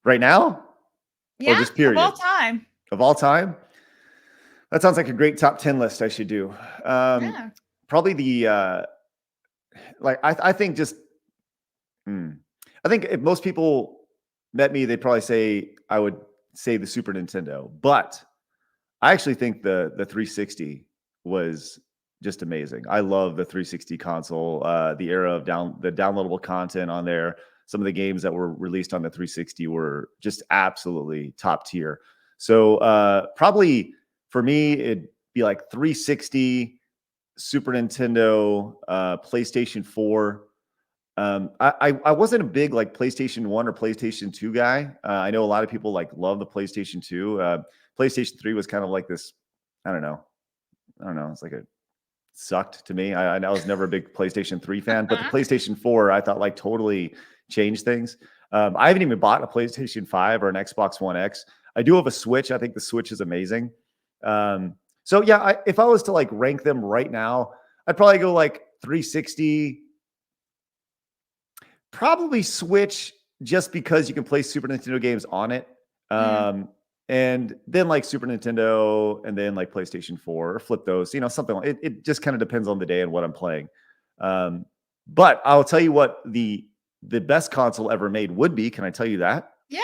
Right now? Or Yeah, just of all period? time. Of all time? That sounds like a great top 10 list I should do. Yeah. Probably the like I think just I think if most people met me, they'd probably say I would say the Super Nintendo. But I actually think the 360 was just amazing. I love the 360 console, the era of the downloadable content on there. Some of the games that were released on the 360 were just absolutely top tier. So probably for me, it'd be like 360, Super Nintendo, PlayStation 4. I wasn't a big like PlayStation 1 or PlayStation 2 guy. I know a lot of people like love the PlayStation 2. PlayStation 3 was kind of like this, I don't know. I don't know. It's like it sucked to me. I was never a big PlayStation 3 fan, but the PlayStation 4 I thought like totally changed things. I haven't even bought a PlayStation 5 or an Xbox One X. I do have a Switch. I think the Switch is amazing. So yeah, if I was to like rank them right now, I'd probably go like 360, probably Switch just because you can play Super Nintendo games on it. Um, and then like Super Nintendo and then like PlayStation 4 or flip those, something like it just kind of depends on the day and what I'm playing. Um, but I'll tell you what the best console ever made would be. Can I tell you that? Yeah.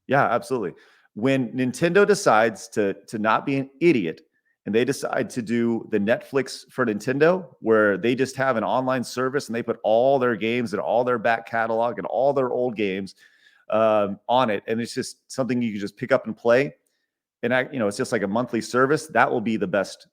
Yeah, absolutely. When Nintendo decides to not be an idiot and they decide to do the Netflix for Nintendo, where they just have an online service and they put all their games and all their back catalog and all their old games on it, and it's just something you can just pick up and play, and it's just like a monthly service. That will be the best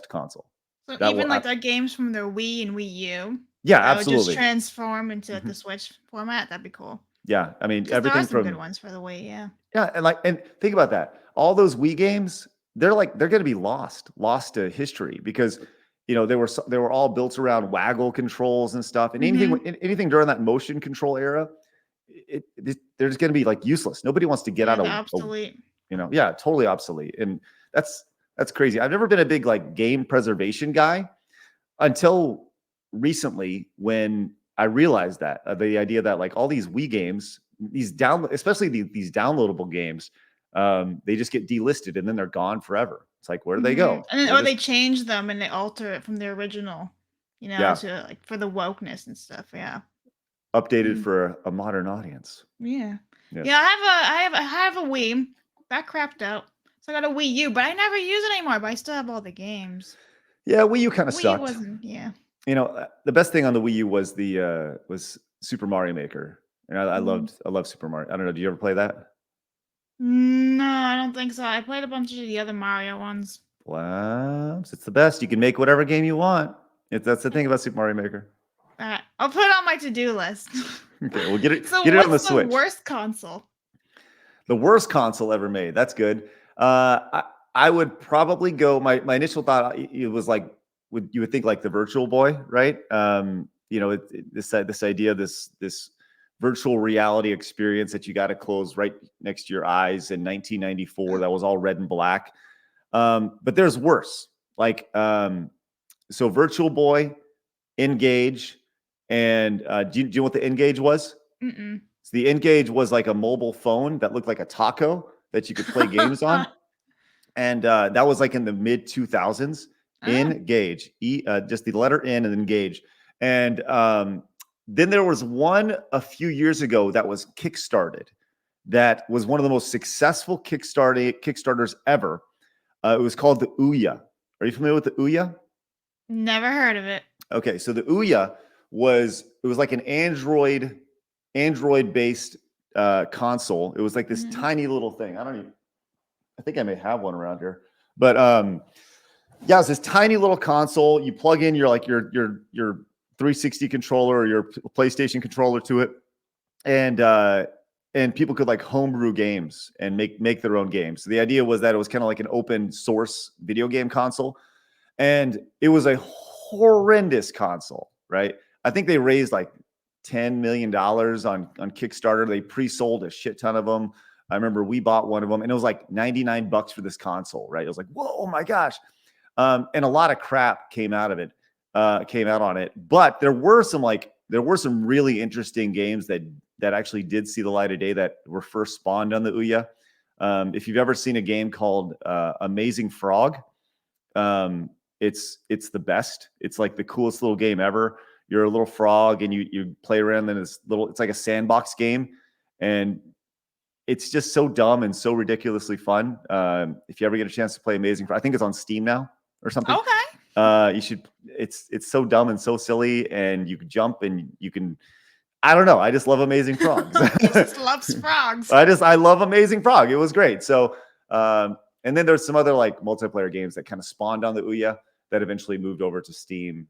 console. So That will, even like the games from the Wii and Wii U, yeah, that would just absolutely. transform into like, Mhm. the Switch format. That'd be cool. Yeah, I mean Because there are everything some good from ones for the Wii. Yeah. yeah, and think about that. All those Wii games, they're going to be lost to history because they were all built around waggle controls and stuff, and anything during that motion control era, they're just going to be like useless. Nobody wants to get Yeah, out the of obsolete. yeah, totally obsolete, and that's crazy. I've never been a big like game preservation guy until recently when I realized that the idea that like all these Wii games, especially these downloadable games, they just get delisted and then they're gone forever. It's like, where do they And go? then, They're or just they change them and they alter it from the original, yeah, to like for the wokeness and stuff. Yeah. updated Mhm. for a modern audience. Yeah. Yes. Yeah, I have a Wii. That crapped out. So I got a Wii U, but I never use it anymore, but I still have all the games. Yeah, Wii U kind of Wii sucked. wasn't, yeah. The best thing on the Wii U was the was Super Mario Maker, and Mm. I love Super Mario. I don't know. Do you ever play that? No, I don't think so. I played a bunch of the other Mario ones. Well, it's the best. You can make whatever game you want. That's the thing about Super Mario Maker. I'll put it on my to-do list. Okay, well, So get it on the what's the Switch. worst console? The worst console ever made. That's good. I would probably go. My initial thought it was like you would think like the Virtual Boy, right? This idea, this virtual reality experience that you got to close right next to your eyes in 1994. That was all red and black. But there's worse. Like so, Virtual Boy, Engage, and do you know what the Engage was? Mm-mm. So the Engage was like a mobile phone that looked like a taco that you could play games on, and that was like in the mid 2000s. Oh. Engage, just the letter N and Engage, and then there was one a few years ago that was kickstarted. That was one of the most successful Kickstarters ever. It was called the Ouya. Are you familiar with the Ouya? Never heard of it. Okay, so the Ouya was like an Android based console. It was like this Mhm. tiny little thing. I think I may have one around here, but yeah, it's this tiny little console. You plug in your 360 controller or your PlayStation controller to it, and people could like homebrew games and make their own games. So the idea was that it was kind of like an open source video game console, and it was a horrendous console, right? I think they raised like $10 million on Kickstarter. They pre-sold a shit ton of them. I remember we bought one of them, and it was like $99 for this console, right? It was like, whoa, oh my gosh. And a lot of crap came out of it, came out on it. But there were some really interesting games that that actually did see the light of day that were first spawned on the Ouya. If you've ever seen a game called Amazing Frog, it's the best. It's like the coolest little game ever. You're a little frog and you play around in this little, it's like a sandbox game, and it's just so dumb and so ridiculously fun. If you ever get a chance to play Amazing Frog, I think it's on Steam now or something. Okay. You should. It's so dumb and so silly, and you can jump and you can. I don't know. I just love Amazing Frogs. He just loves frogs. I love Amazing Frog. It was great. So, and then there's some other like multiplayer games that kind of spawned on the Ouya that eventually moved over to Steam.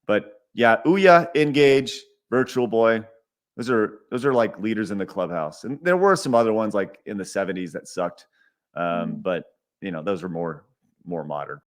But yeah, Ouya, Engage, Virtual Boy, those are like leaders in the clubhouse. And there were some other ones like in the 70s that sucked. But those are more modern.